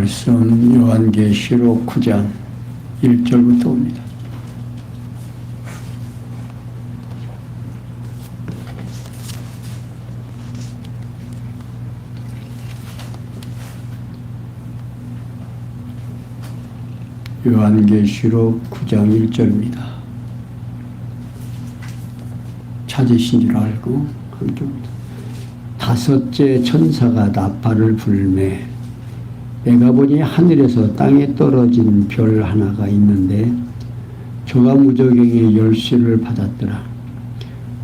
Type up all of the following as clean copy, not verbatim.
말씀 요한계시록 9장 1절부터 옵니다. 요한계시록 9장 1절입니다. 찾으신 줄 알고 함께 봅니다. 다섯째 천사가 나팔을 불매 내가 보니 하늘에서 땅에 떨어진 별 하나가 있는데 저가 무저갱의 열쇠를 받았더라.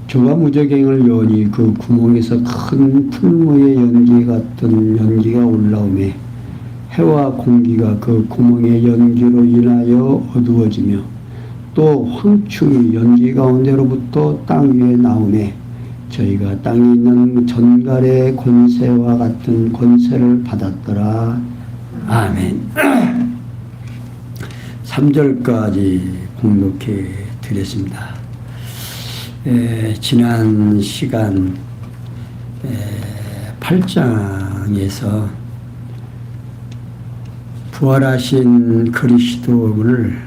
저가 무저갱을 여니 그 구멍에서 큰 풀무의 연기 같은 연기가 올라오매 해와 공기가 그 구멍의 연기로 인하여 어두워지며 또 황충이 연기 가운데로부터 땅 위에 나오매 저희가 땅에 있는 전갈의 권세와 같은 권세를 받았더라. 아멘. 3절까지 공독해 드렸습니다. 지난 시간 8장에서 부활하신 그리스도를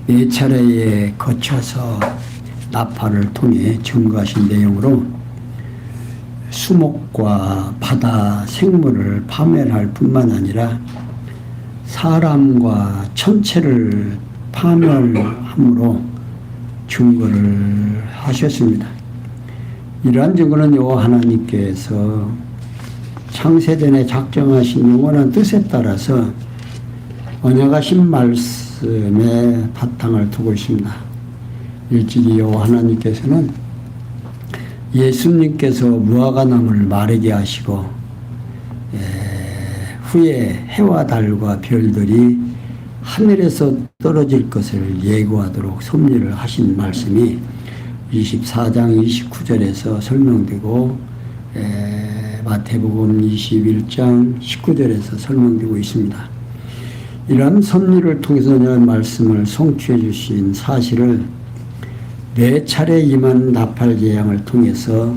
네 차례에 거쳐서 나팔을 통해 증거하신 내용으로 수목과 바다 생물을 파멸할 뿐만 아니라 사람과 천체를 파멸함으로 증거를 하셨습니다. 이러한 증거는 여호와 하나님께서 창세전에 작정하신 영원한 뜻에 따라서 언약하신 말씀에 바탕을 두고 있습니다. 일찍이 여호와 하나님께서는 예수님께서 무화과나무를 마르게 하시고 후에 해와 달과 별들이 하늘에서 떨어질 것을 예고하도록 섭리를 하신 말씀이 24장 29절에서 설명되고 마태복음 21장 19절에서 설명되고 있습니다. 이러한 섭리를 통해서 말씀을 성취해 주신 사실을 네 차례 임한 나팔 재앙을 통해서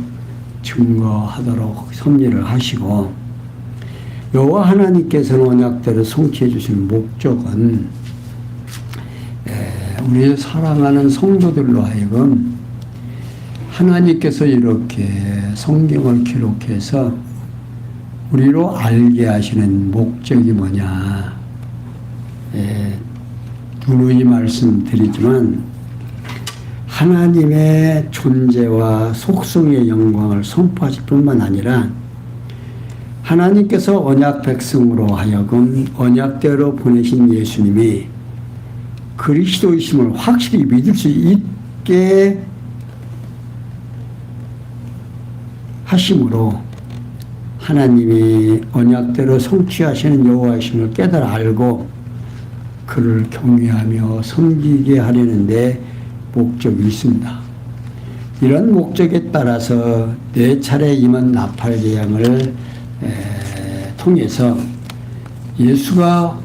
증거하도록 섭리를 하시고 여호와 하나님께서는 언약대로 성취해 주신 목적은 우리 사랑하는 성도들로 하여금 하나님께서 이렇게 성경을 기록해서 우리로 알게 하시는 목적이 뭐냐 누누이 말씀드리지만 하나님의 존재와 속성의 영광을 선포하실 뿐만 아니라 하나님께서 언약 백성으로 하여금 언약대로 보내신 예수님이 그리스도이심을 확실히 믿을 수 있게 하심으로 하나님이 언약대로 성취하시는 여호와이심을 깨달아 알고 그를 경외하며 섬기게 하려는데 목적이 있습니다. 이런 목적에 따라서 네 차례 임한 나팔 재앙을 통해서 예수가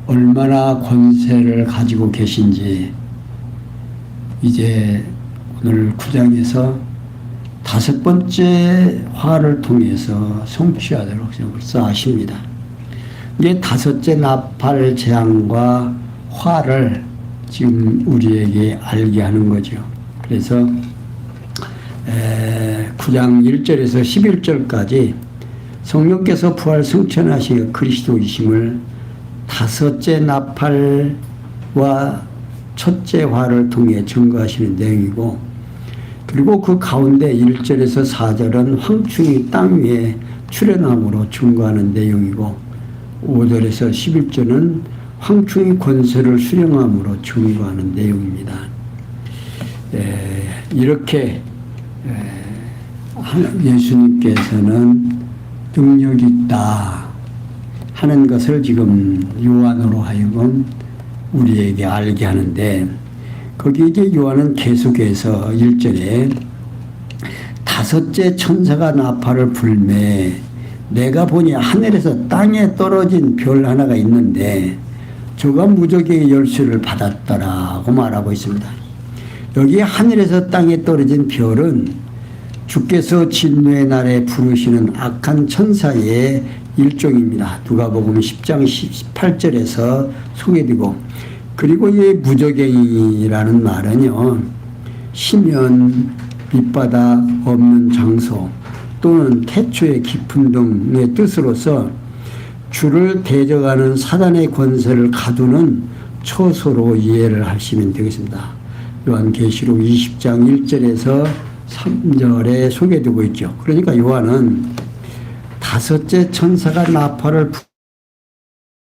얼마나 권세를 가지고 계신지 이제 오늘 9장에서 다섯 번째 화를 통해서 성취하도록 벌써 아십니다. 이제 다섯째 나팔 재앙과 화를 지금 우리에게 알게 하는 거죠. 그래서 9장 1절에서 11절까지 성령께서 부활 승천하신 그리스도이심을 다섯째 나팔과 첫째 화를 통해 증거하시는 내용이고 그리고 그 가운데 1절에서 4절은 황충이 땅 위에 출현함으로 증거하는 내용이고 5절에서 11절은 황충이 권세를 수령함으로 증거하는 내용입니다. 이렇게 예수님께서는 능력이 있다 하는 것을 지금 요한으로 하여금 우리에게 알게 하는데 거기 이제 요한은 계속해서 1절에 다섯째 천사가 나팔을 불매 내가 보니 하늘에서 땅에 떨어진 별 하나가 있는데 저가 무적의 열쇠를 받았더라고 말하고 있습니다. 여기 하늘에서 땅에 떨어진 별은 주께서 진노의 날에 부르시는 악한 천사의 일종입니다. 누가복음 10장 18절에서 소개되고, 그리고 이 무저갱이라는 말은요, 심연, 밑바닥 없는 장소 또는 태초의 깊은 등의 뜻으로서 주를 대적하는 사단의 권세를 가두는 처소로 이해를 하시면 되겠습니다. 요한계시록 20장 1절에서 3절에 소개되고 있죠. 그러니까 요한은 다섯째 천사가 나팔을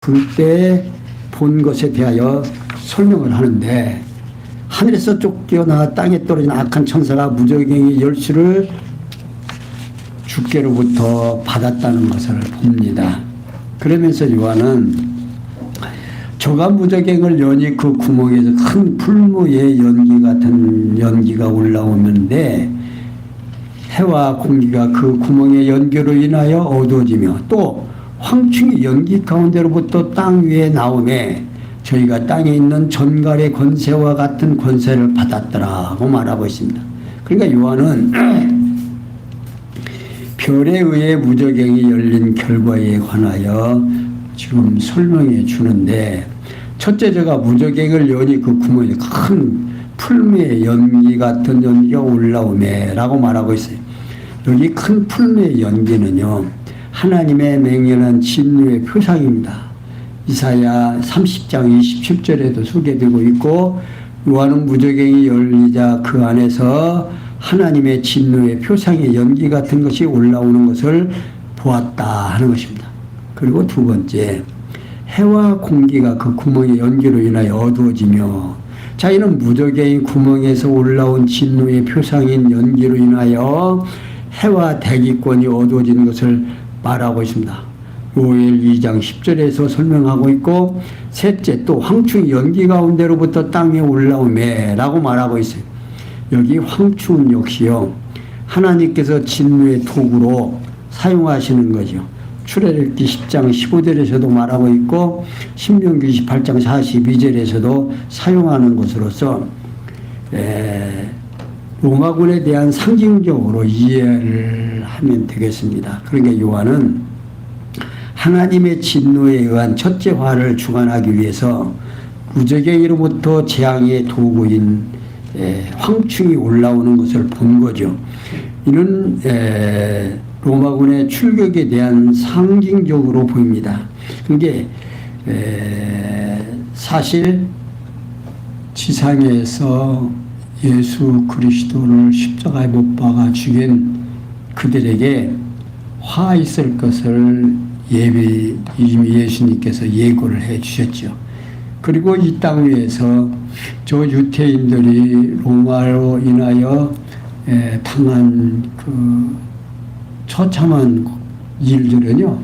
불 때 본 것에 대하여 설명을 하는데, 하늘에서 쫓겨나 땅에 떨어진 악한 천사가 무저갱이 열수를 주께로부터 받았다는 것을 봅니다. 그러면서 요한은 저가 무저갱을 여니 그 구멍에서 큰 풀무의 연기 같은 연기가 올라오는데 해와 공기가 그 구멍의 연기로 인하여 어두워지며 또 황충이 연기 가운데로부터 땅 위에 나오매 저희가 땅에 있는 전갈의 권세와 같은 권세를 받았더라고 말하고 있습니다. 그러니까 요한은 별에 의해 무저갱이 열린 결과에 관하여 지금 설명해 주는데, 첫째 저가 무저갱을 여니 그 구멍에 큰 풀무의 연기 같은 연기가 올라오매 라고 말하고 있어요. 여기 큰 풀무의 연기는요, 하나님의 맹렬한 진노의 표상입니다. 이사야 30장 27절에도 소개되고 있고, 요한은 무저갱이 열리자 그 안에서 하나님의 진노의 표상의 연기 같은 것이 올라오는 것을 보았다 하는 것입니다. 그리고 두 번째, 해와 공기가 그 구멍의 연기로 인하여 어두워지며, 자, 이는 무저갱이 구멍에서 올라온 진노의 표상인 연기로 인하여 해와 대기권이 어두워지는 것을 말하고 있습니다. 요엘 2장 10절에서 설명하고 있고, 셋째, 또 황충이 연기 가운데로부터 땅에 올라오매 라고 말하고 있어요. 여기 황충 역시요, 하나님께서 진노의 도구로 사용하시는 거죠. 출애굽기 10장 15절에서도 말하고 있고, 신명기 28장 42절에서도 사용하는 것으로서 로마군에 대한 상징적으로 이해를 하면 되겠습니다. 그러니까 요한은 하나님의 진노에 의한 첫째 화를 주관하기 위해서 무저갱이로부터 재앙의 도구인 황충이 올라오는 것을 본 거죠. 이는 로마군의 출격에 대한 상징적으로 보입니다. 그게 사실 지상에서 예수 그리스도를 십자가에 못 박아 죽인 그들에게 화 있을 것을 이미 예수님께서 예고를 해 주셨죠. 그리고 이 땅 위에서 저 유태인들이 로마로 인하여 당한 그 처참한 일들은요,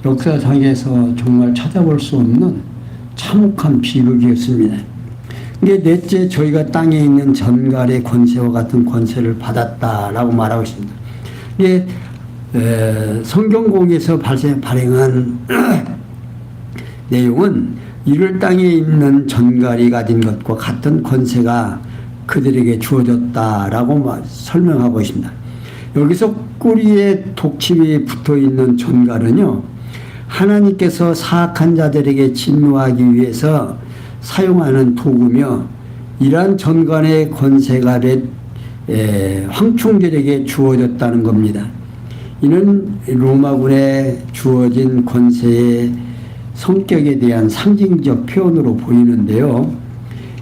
역사상에서 정말 찾아볼 수 없는 참혹한 비극이었습니다. 이게 넷째, 저희가 땅에 있는 전갈의 권세와 같은 권세를 받았다라고 말하고 있습니다. 이게 성경공에서 발행한 내용은 이를 땅에 있는 전갈이 가진 것과 같은 권세가 그들에게 주어졌다라고 설명하고 있습니다. 여기서 꼬리에 독침이 붙어있는 전갈은요, 하나님께서 사악한 자들에게 진노하기 위해서 사용하는 도구며, 이러한 전갈의 권세가 황충들에게 주어졌다는 겁니다. 이는 로마군에 주어진 권세의 성격에 대한 상징적 표현으로 보이는데요.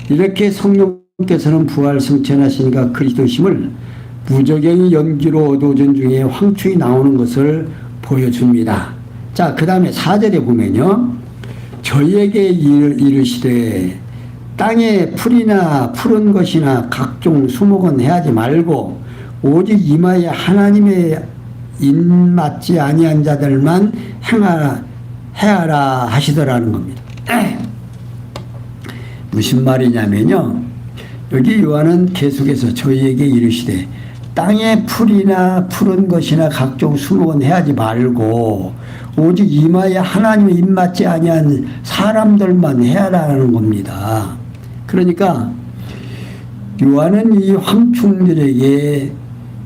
이렇게 성령께서는 부활 승천하시니까 그리스도심을 무저갱이 연기로 어두워진 중에 황충이 나오는 것을 보여줍니다. 자, 그 다음에 4절에 보면요, 저희에게 이르시되 땅에 풀이나 푸른 것이나 각종 수목은 해하지 말고 오직 이마에 하나님의 인맞지 아니한 자들만 해하라 하시더라는 겁니다. 무슨 말이냐면요, 여기 요한은 계속해서 저희에게 이르시되 땅에 풀이나 푸른 것이나 각종 수목은 해하지 말고 오직 이마에 하나님의 입맞지 아니한 사람들만 해하라는 겁니다. 그러니까 요한은 이 황충들에게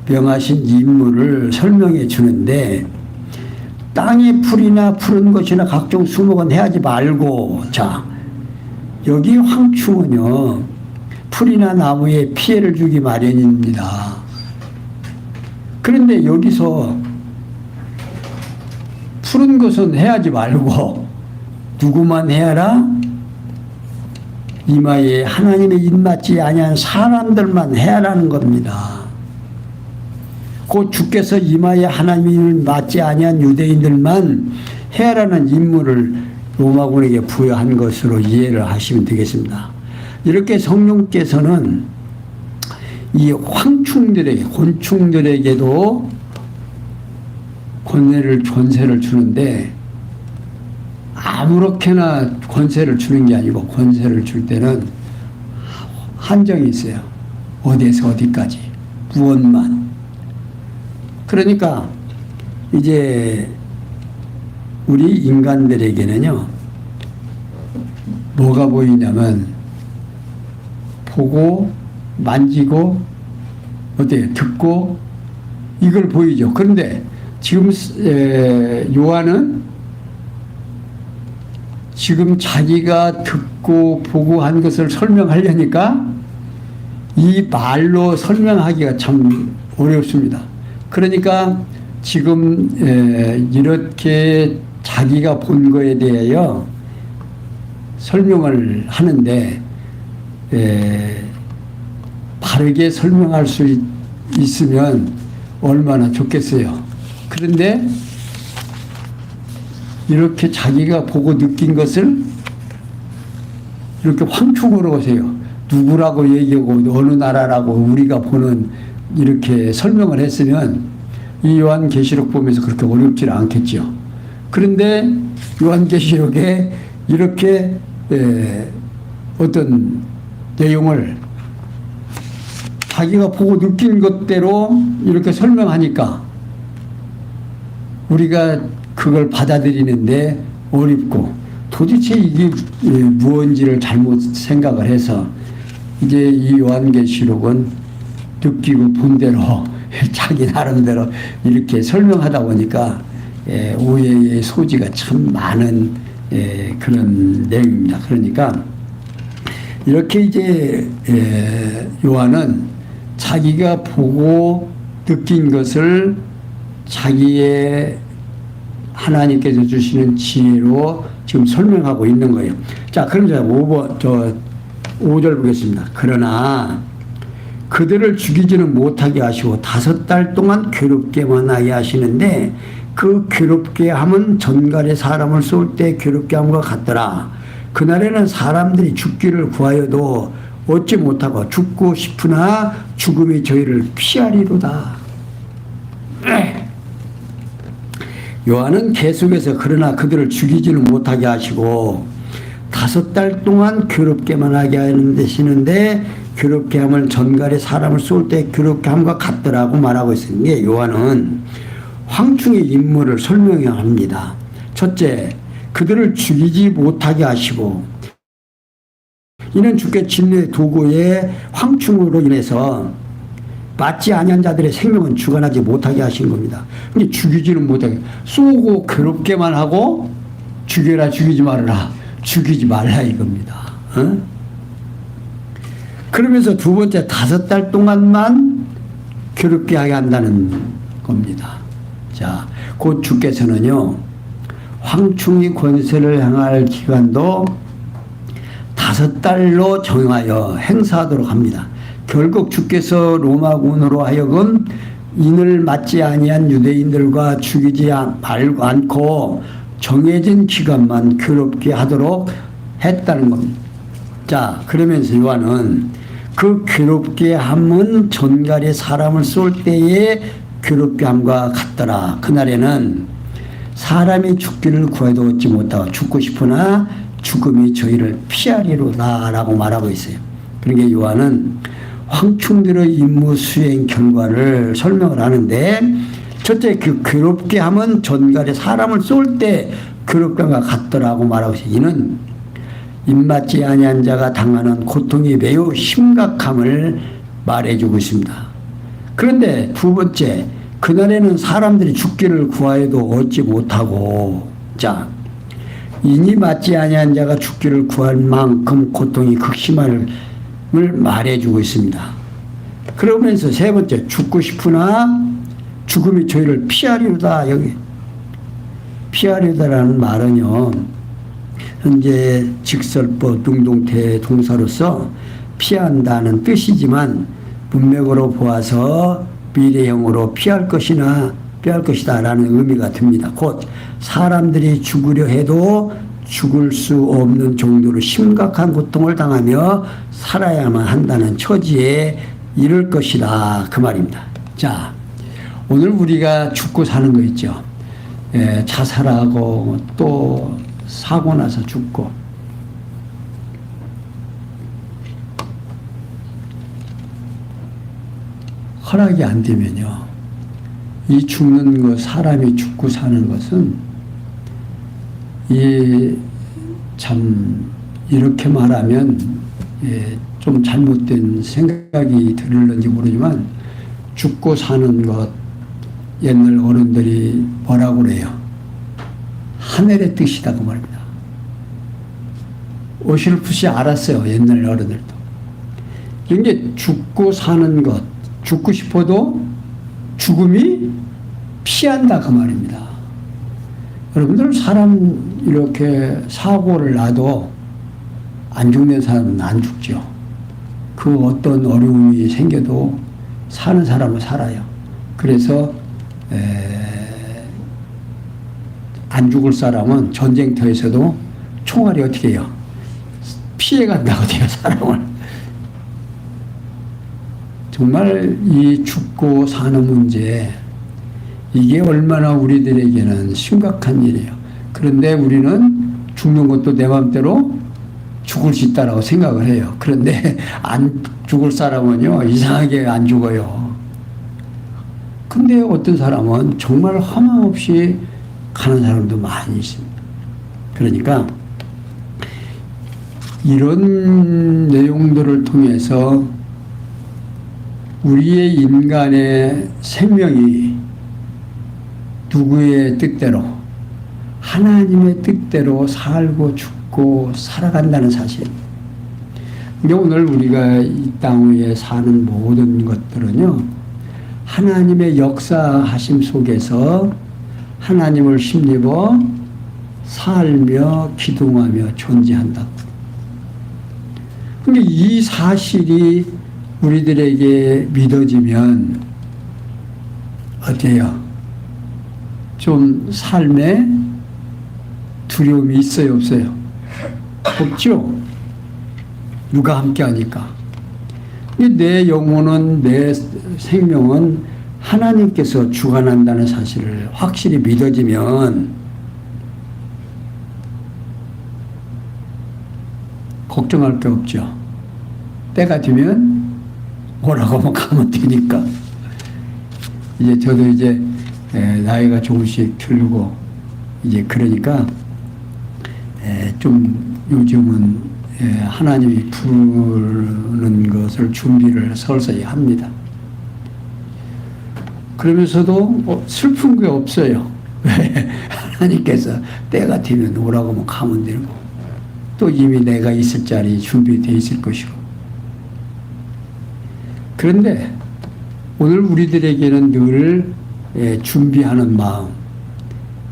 명하신 임무를 설명해 주는데, 땅에 풀이나 푸른 것이나 각종 수목은 해하지 말고, 자, 여기 황충은요, 풀이나 나무에 피해를 주기 마련입니다. 그런데 여기서 푸른 것은 해하지 말고 누구만 해하라? 이마에 하나님의 입맞지 아니한 사람들만 해하라는 겁니다. 곧 주께서 이마에 하나님을 맞지 아니한 유대인들만 해하라는 임무를 로마군에게 부여한 것으로 이해를 하시면 되겠습니다. 이렇게 성령께서는 이 황충들에게, 곤충들에게도 권세를 주는데, 아무렇게나 권세를 주는 게 아니고, 권세를 줄 때는 한정이 있어요. 어디에서 어디까지, 무엇만. 그러니까 이제 우리 인간들에게는요, 뭐가 보이냐면 보고 만지고 어때요? 듣고 이걸 보이죠. 그런데 지금 요한은 지금 자기가 듣고 보고 한 것을 설명하려니까 이 말로 설명하기가 참 어렵습니다. 그러니까 지금 이렇게 자기가 본 거에 대하여 설명을 하는데 바르게 설명할 수 있으면 얼마나 좋겠어요. 그런데 이렇게 자기가 보고 느낀 것을 이렇게 황충으로 보세요. 누구라고 얘기하고 어느 나라라고 우리가 보는 이렇게 설명을 했으면 이 요한계시록 보면서 그렇게 어렵지 않겠죠. 그런데 요한계시록에 이렇게 어떤 내용을 자기가 보고 느낀 것대로 이렇게 설명하니까 우리가 그걸 받아들이는데 어렵고, 도대체 이게 무언지를 잘못 생각을 해서 이제 이 요한계시록은 느끼고 본 대로 자기 나름대로 이렇게 설명하다 보니까 오해의 소지가 참 많은 그런 내용입니다. 그러니까 이렇게 이제 요한은 자기가 보고 느낀 것을 자기의 하나님께서 주시는 지혜로 지금 설명하고 있는 거예요. 자, 그럼 제가 5절 보겠습니다. 그러나 그들을 죽이지는 못하게 하시고 5달 동안 괴롭게만 하게 하시는데, 그 괴롭게 함은 전갈에 사람을 쏠 때 괴롭게 함과 같더라. 그날에는 사람들이 죽기를 구하여도 얻지 못하고 죽고 싶으나 죽음이 저희를 피하리로다. 요한은 계속해서 그러나 그들을 죽이지는 못하게 하시고 5달 동안 괴롭게만 하게 하시는데, 괴롭게 함을 전갈에 사람을 쏠 때 괴롭게 함과 같더라고 말하고 있으니, 요한은 황충의 임무를 설명해야 합니다. 첫째, 그들을 죽이지 못하게 하시고, 이는 주께 진노의 도구의 황충으로 인해서 맞지 아니한 자들의 생명은 주관하지 못하게 하신 겁니다. 근데 죽이지는 못하게, 쏘고 괴롭게만 하고 죽여라 죽이지 말아라, 죽이지 말라 이겁니다. 그러면서 두 번째, 5달 동안만 괴롭게 하게 한다는 겁니다. 자, 곧 주께서는요, 황충이 권세를 행할 기간도 5달로 정하여 행사하도록 합니다. 결국 주께서 로마군으로 하여금 인을 맞지 아니한 유대인들과 죽이지 않고 정해진 기간만 괴롭게 하도록 했다는 겁니다. 자, 그러면서 요한은 그 괴롭게 함은 전갈에 사람을 쏠 때의 괴롭게 함과 같더라. 그날에는 사람이 죽기를 구해도 얻지 못하고 죽고 싶으나 죽음이 저희를 피하리로다 라고 말하고 있어요. 그러니까 요한은 황충들의 임무 수행 결과를 설명을 하는데, 첫째, 그 괴롭게 함은 전갈에 사람을 쏠 때 괴롭게 함과 같더라고 말하고 있어요. 이는 입맞지 아니한 자가 당하는 고통이 매우 심각함을 말해주고 있습니다. 그런데 두 번째, 그날에는 사람들이 죽기를 구하여도 얻지 못하고, 자, 인이 맞지 아니한 자가 죽기를 구할 만큼 고통이 극심함을 말해주고 있습니다. 그러면서 세 번째, 죽고 싶으나 죽음이 저희를 피하려다, 여기 피하려다라는 말은요, 현재 직설법 능동태 동사로서 피한다는 뜻이지만 문맥으로 보아서 미래형으로 피할 것이다라는 의미가 듭니다. 곧 사람들이 죽으려 해도 죽을 수 없는 정도로 심각한 고통을 당하며 살아야만 한다는 처지에 이를 것이다, 그 말입니다. 자, 오늘 우리가 죽고 사는 거 있죠. 자살하고 또 사고 나서 죽고, 허락이 안 되면요, 이 죽는 것, 사람이 죽고 사는 것은 참 이렇게 말하면 좀 잘못된 생각이 들을는지 모르지만, 죽고 사는 것, 옛날 어른들이 뭐라고 그래요? 하늘의 뜻이다, 그 말입니다. 어설프시 알았어요, 옛날 어른들도. 이게 죽고 사는 것, 죽고 싶어도 죽음이 피한다, 그 말입니다. 여러분들, 사람 이렇게 사고를 나도 안 죽는 사람은 안 죽죠. 그 어떤 어려움이 생겨도 사는 사람은 살아요. 그래서 안 죽을 사람은 전쟁터에서도 총알이 어떻게 해요? 피해간다고 돼요, 사람을. 정말 이 죽고 사는 문제, 이게 얼마나 우리들에게는 심각한 일이에요. 그런데 우리는 죽는 것도 내 마음대로 죽을 수 있다라고 생각을 해요. 그런데 안 죽을 사람은요, 이상하게 안 죽어요. 근데 어떤 사람은 정말 허망 없이 가는 사람도 많이 있습니다. 그러니까 이런 내용들을 통해서 우리의 인간의 생명이 누구의 뜻대로, 하나님의 뜻대로 살고 죽고 살아간다는 사실. 근데 오늘 우리가 이 땅 위에 사는 모든 것들은요, 하나님의 역사하심 속에서 하나님을 힘입어 살며 기동하며 존재한다. 근데 이 사실이 우리들에게 믿어지면 어때요? 좀 삶에 두려움이 있어요, 없어요? 없죠? 누가 함께 하니까. 내 영혼은, 내 생명은 하나님께서 주관한다는 사실을 확실히 믿어지면 걱정할 게 없죠. 때가 되면 오라고 하면 가면 되니까. 이제 저도 이제 나이가 조금씩 들고 이제 그러니까 좀 요즘은 하나님이 부르는 것을 준비를 서서히 합니다. 그러면서도 슬픈 게 없어요. 왜? 하나님께서 때가 되면 오라고 하면 가면 되고, 또 이미 내가 있을 자리 준비되어 있을 것이고. 그런데 오늘 우리들에게는 늘 준비하는 마음,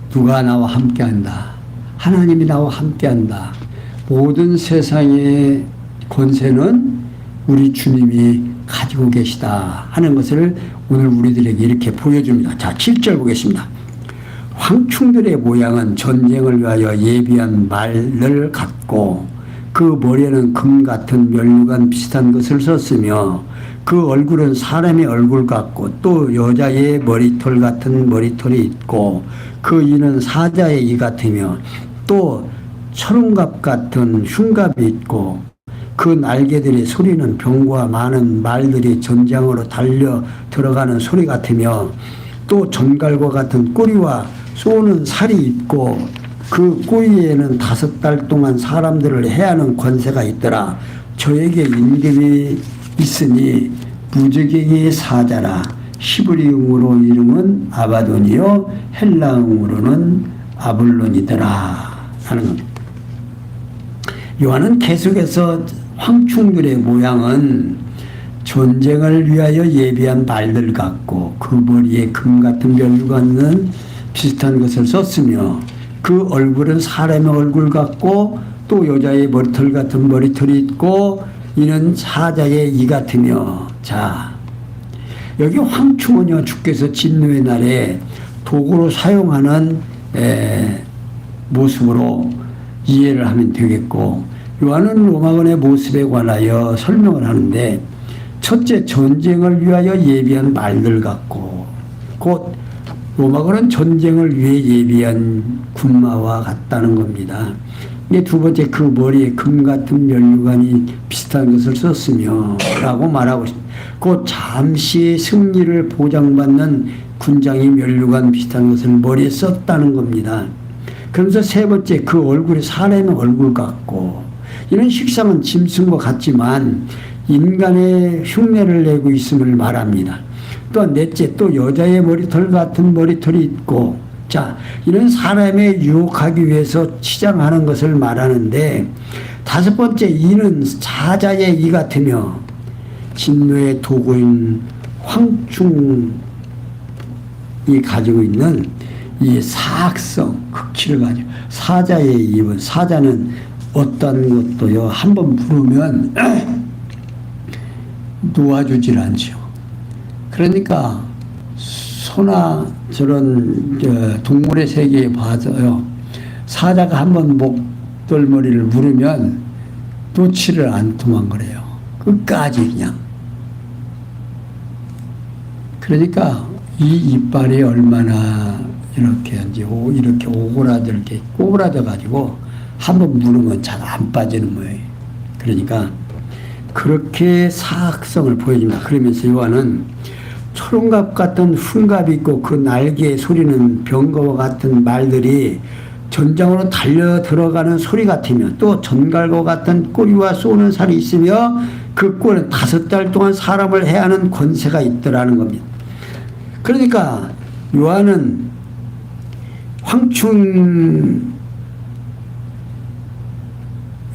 누가 나와 함께한다, 하나님이 나와 함께한다, 모든 세상의 권세는 우리 주님이 가지고 계시다 하는 것을 오늘 우리들에게 이렇게 보여줍니다. 자, 7절 보겠습니다. 황충들의 모양은 전쟁을 위하여 예비한 말을 갖고 그 머리에는 금 같은 면류관 비슷한 것을 썼으며 그 얼굴은 사람의 얼굴 같고 또 여자의 머리털 같은 머리털이 있고 그 이는 사자의 이 같으며 또 철웅갑 같은 흉갑이 있고 그 날개들의 소리는 병과 많은 말들이 전장으로 달려 들어가는 소리 같으며 또 전갈과 같은 꼬리와 쏘는 살이 있고 그 꼬리에는 5달 동안 사람들을 해하는 권세가 있더라. 저에게 임금이 있으니 무저갱이의 사자라. 히브리음으로 이름은 아바돈이요 헬라음으로는 아블론이더라 하는 겁니다. 요한은 계속해서 황충들의 모양은 전쟁을 위하여 예비한 말들 같고 그 머리에 금 같은 멸류관은 비슷한 것을 썼으며 그 얼굴은 사람의 얼굴 같고 또 여자의 머리털 같은 머리털이 있고 이는 사자의 이 같으며. 자, 여기 황충은요 주께서 진노의 날에 도구로 사용하는 모습으로 이해를 하면 되겠고, 요한은 로마군의 모습에 관하여 설명을 하는데 첫째, 전쟁을 위하여 예비한 말들 같고 곧 로마군은 전쟁을 위해 예비한 군마와 같다는 겁니다. 두 번째, 그 머리에 금 같은 면류관이 비슷한 것을 썼으며 라고 말하고 있습니다. 곧 잠시 승리를 보장받는 군장이 면류관 비슷한 것을 머리에 썼다는 겁니다. 그러면서 세 번째, 그 얼굴이 사람의 얼굴 같고 이런 식상은 짐승과 같지만 인간의 흉내를 내고 있음을 말합니다. 또 넷째, 또 여자의 머리털 같은 머리털이 있고, 자, 이런 사람에 유혹하기 위해서 치장하는 것을 말하는데, 다섯 번째, 이는 사자의 이 같으며 진노의 도구인 황충이 가지고 있는 이 사악성, 극치를 가지고 사자의 입은, 사자는 어떤 것도요 한번 부르면 놓아주질 않죠. 그러니까 소나 저런 동물의 세계에 봐서요, 사자가 한번 목덜머리를 물으면 놓지를 않더만 그래요. 끝까지 그냥. 그러니까 이 이빨이 얼마나 이렇게 오그라들게 꼬부라져 가지고 한번 물으면 잘 안 빠지는 모양이에요. 그러니까 그렇게 사악성을 보여줍니다. 그러면서 요한은 초롱갑 같은 흉갑이 있고 그 날개의 소리는 병거와 같은 말들이 전장으로 달려 들어가는 소리 같으며 또 전갈과 같은 꼬리와 쏘는 살이 있으며 그 꼴은 5달 동안 사람을 해하는 권세가 있더라는 겁니다. 그러니까 요한은 황충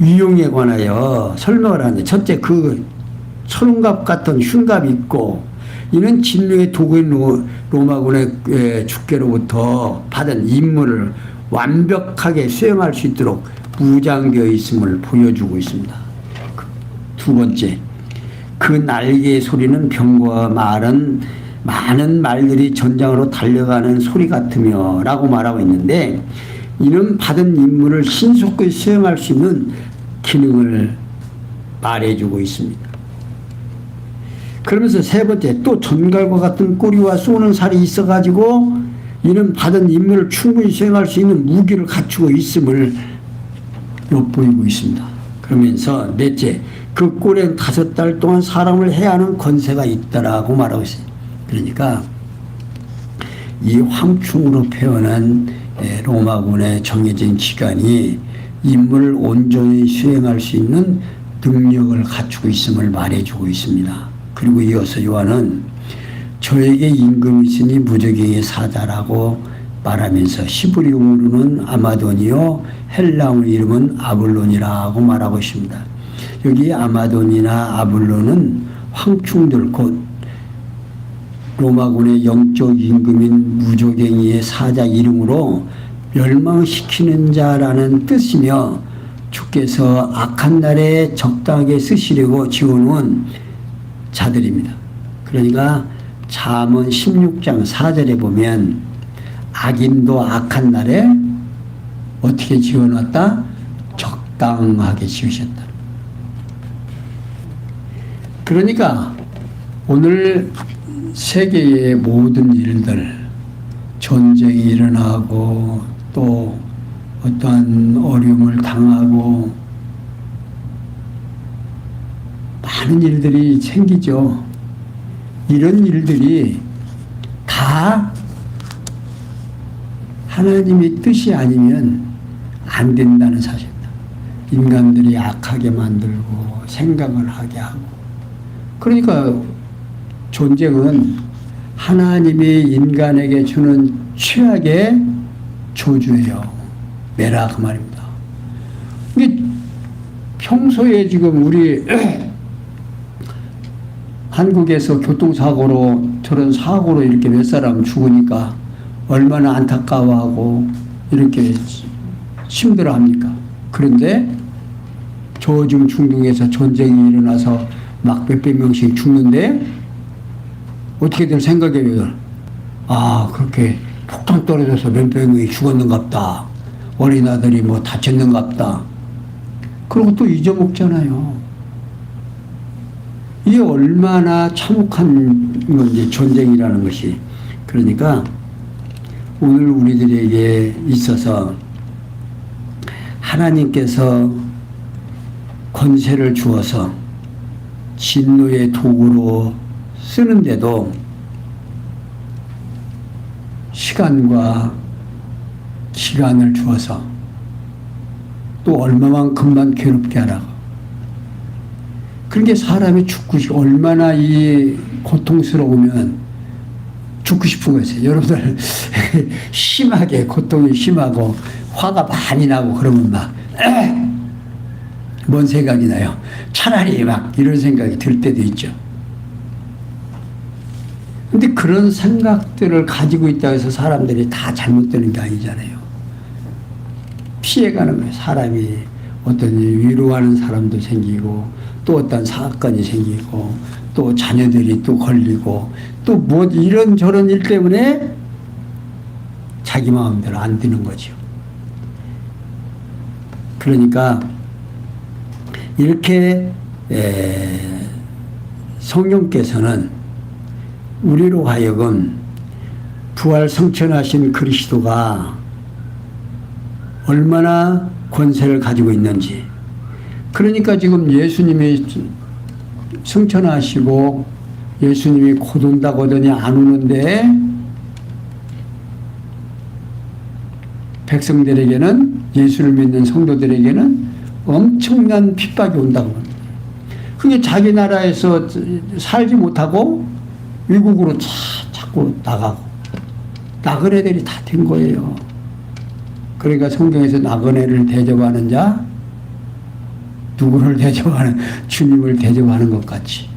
위용에 관하여 설명을 하는데, 첫째, 그 초롱갑 같은 흉갑이 있고 이는 진노의 도구인 로마군의 주께로부터 받은 임무를 완벽하게 수행할 수 있도록 무장되어 있음을 보여주고 있습니다. 두 번째, 그 날개의 소리는 병과 많은 말들이 전장으로 달려가는 소리 같으며 라고 말하고 있는데, 이는 받은 임무를 신속히 수행할 수 있는 기능을 말해주고 있습니다. 그러면서 세 번째, 또 전갈과 같은 꼬리와 쏘는 살이 있어가지고 이는 받은 임무를 충분히 수행할 수 있는 무기를 갖추고 있음을 엿보이고 있습니다. 그러면서 넷째, 그 꼴엔 5달 동안 사람을 해야 하는 권세가 있다라고 말하고 있어요. 그러니까 이 황충으로 표현한 로마군의 정해진 기간이 임무를 온전히 수행할 수 있는 능력을 갖추고 있음을 말해주고 있습니다. 그리고 이어서 요한은 저에게 임금이 있으니 무저갱이의 사자라고 말하면서 히브리어로는 아마돈이요 헬라어 이름은 아블론이라고 말하고 있습니다. 여기 아마돈이나 아블론은 황충들 곧 로마군의 영적 임금인 무저갱이의 사자 이름으로 멸망시키는 자라는 뜻이며, 주께서 악한 날에 적당하게 쓰시려고 지어놓은 자들입니다. 그러니까 잠언 16장 4절에 보면 악인도 악한 날에 어떻게 지어놨다? 적당하게 지으셨다. 그러니까 오늘 세계의 모든 일들, 전쟁이 일어나고 또 어떠한 어려움을 당하고 많은 일들이 생기죠. 이런 일들이 다 하나님의 뜻이 아니면 안 된다는 사실이다. 인간들이 악하게 만들고 생각을 하게 하고. 그러니까 전쟁은 하나님이 인간에게 주는 최악의 저주예요. 매라 그 말입니다. 이게 평소에 지금 우리 한국에서 교통사고로 저런 사고로 이렇게 몇 사람 죽으니까 얼마나 안타까워하고 이렇게 힘들어합니까? 그런데 저중 중동에서 전쟁이 일어나서 막 몇백 명씩 죽는데 어떻게들 생각해요? 아, 그렇게 폭탄 떨어져서 몇백 명이 죽었는갑다. 어린아들이 뭐 다쳤는갑다. 그러고 또 잊어먹잖아요. 이게 얼마나 참혹한 건지, 전쟁이라는 것이. 그러니까 오늘 우리들에게 있어서 하나님께서 권세를 주어서 진노의 도구로 쓰는데도 시간과 기간을 주어서 또 얼마만큼만 괴롭게 하라고. 그러니까 사람이 죽고 싶고 얼마나 이 고통스러우면 죽고 싶은 거였어요. 여러분들 심하게 고통이 심하고 화가 많이 나고 그러면 막 뭔 생각이 나요? 차라리 막 이런 생각이 들 때도 있죠. 근데 그런 생각들을 가지고 있다고 해서 사람들이 다 잘못되는 게 아니잖아요. 피해가는 거예요. 사람이 어떤 위로하는 사람도 생기고 또 어떤 사건이 생기고 또 자녀들이 또 걸리고 또 뭐 이런저런 일 때문에 자기 마음대로 안 되는 거죠. 그러니까 이렇게 성령께서는 우리로 하여금 부활 성천하신 그리스도가 얼마나 권세를 가지고 있는지. 그러니까 지금 예수님이 승천하시고 예수님이 곧 온다고 하더니 안 오는데 백성들에게는, 예수를 믿는 성도들에게는 엄청난 핍박이 온다고 합니다. 그게 자기 나라에서 살지 못하고 외국으로 자꾸 나가고 나그네들이 다 된 거예요. 그러니까 성경에서 나그네를 대접하는 자, 누구를 대접하는, 주님을 대접하는 것 같이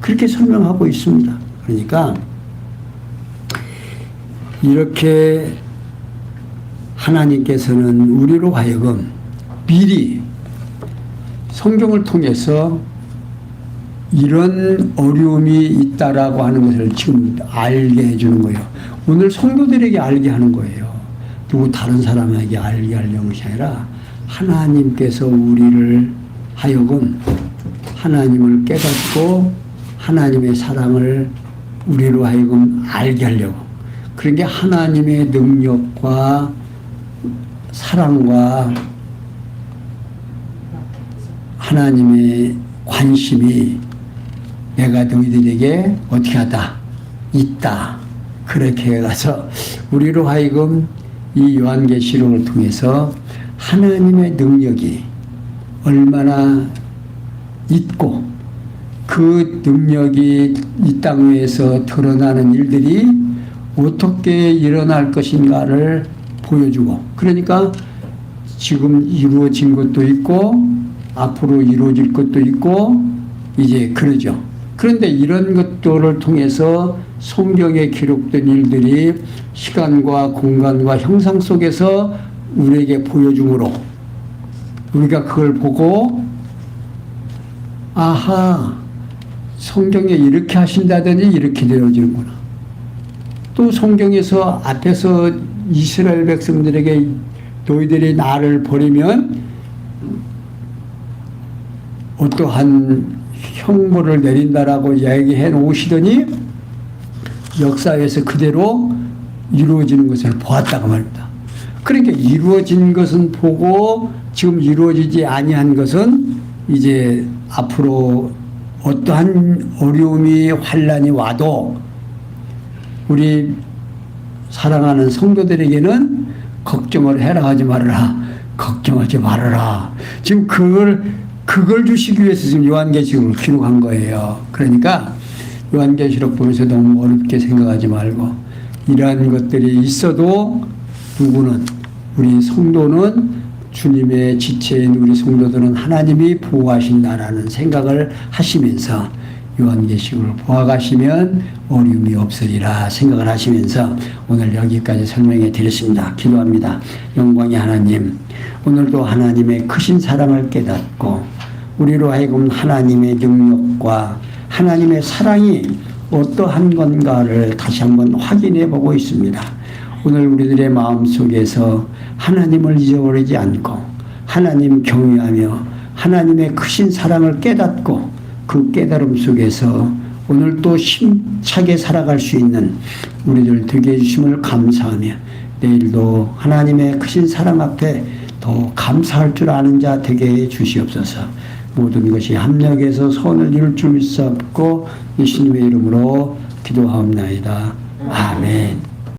그렇게 설명하고 있습니다. 그러니까 이렇게 하나님께서는 우리로 하여금 미리 성경을 통해서 이런 어려움이 있다라고 하는 것을 지금 알게 해주는 거예요. 오늘 성도들에게 알게 하는 거예요. 누구 다른 사람에게 알게 하려는 것이 아니라 하나님께서 우리를 하여금 하나님을 깨닫고 하나님의 사랑을 우리로 하여금 알게 하려고. 그런 게 하나님의 능력과 사랑과 하나님의 관심이 내가 너희들에게 어떻게 하다 있다. 그렇게 해가서 우리로 하여금 이 요한계시록을 통해서 하나님의 능력이 얼마나 있고 그 능력이 이 땅 위에서 드러나는 일들이 어떻게 일어날 것인가를 보여주고, 그러니까 지금 이루어진 것도 있고 앞으로 이루어질 것도 있고 이제 그러죠. 그런데 이런 것들을 통해서 성경에 기록된 일들이 시간과 공간과 형상 속에서 우리에게 보여주므로 우리가 그걸 보고 아하, 성경에 이렇게 하신다더니 이렇게 되어지는구나. 또 성경에서 앞에서 이스라엘 백성들에게 너희들이 나를 버리면 어떠한 형벌을 내린다라고 이야기해 놓으시더니 역사에서 그대로 이루어지는 것을 보았다고 말입니다. 그러니까 이루어진 것은 보고 지금 이루어지지 아니한 것은 이제 앞으로 어떠한 어려움이 환난이 와도 우리 사랑하는 성도들에게는 걱정을 해라 하지 말아라. 걱정하지 말아라. 지금 그걸 주시기 위해서 지금 요한계시록을 기록한 거예요. 그러니까 요한계시록 보면서 너무 어렵게 생각하지 말고 이러한 것들이 있어도 누구는 우리 성도는 주님의 지체인 우리 성도들은 하나님이 보호하신다라는 생각을 하시면서 요한계시록을 보아가시면 어려움이 없으리라 생각을 하시면서 오늘 여기까지 설명해 드렸습니다. 기도합니다. 영광의 하나님, 오늘도 하나님의 크신 사랑을 깨닫고 우리로 하여금 하나님의 능력과 하나님의 사랑이 어떠한 건가를 다시 한번 확인해 보고 있습니다. 오늘 우리들의 마음속에서 하나님을 잊어버리지 않고 하나님 경외하며 하나님의 크신 사랑을 깨닫고 그 깨달음 속에서 오늘 또 힘차게 살아갈 수 있는 우리들 되게 해주심을 감사하며 내일도 하나님의 크신 사랑 앞에 더 감사할 줄 아는 자 되게 해 주시옵소서. 모든 것이 합력해서 선을 이룰 줄 믿사옵고 예수님의 이름으로 기도하옵나이다. 아멘.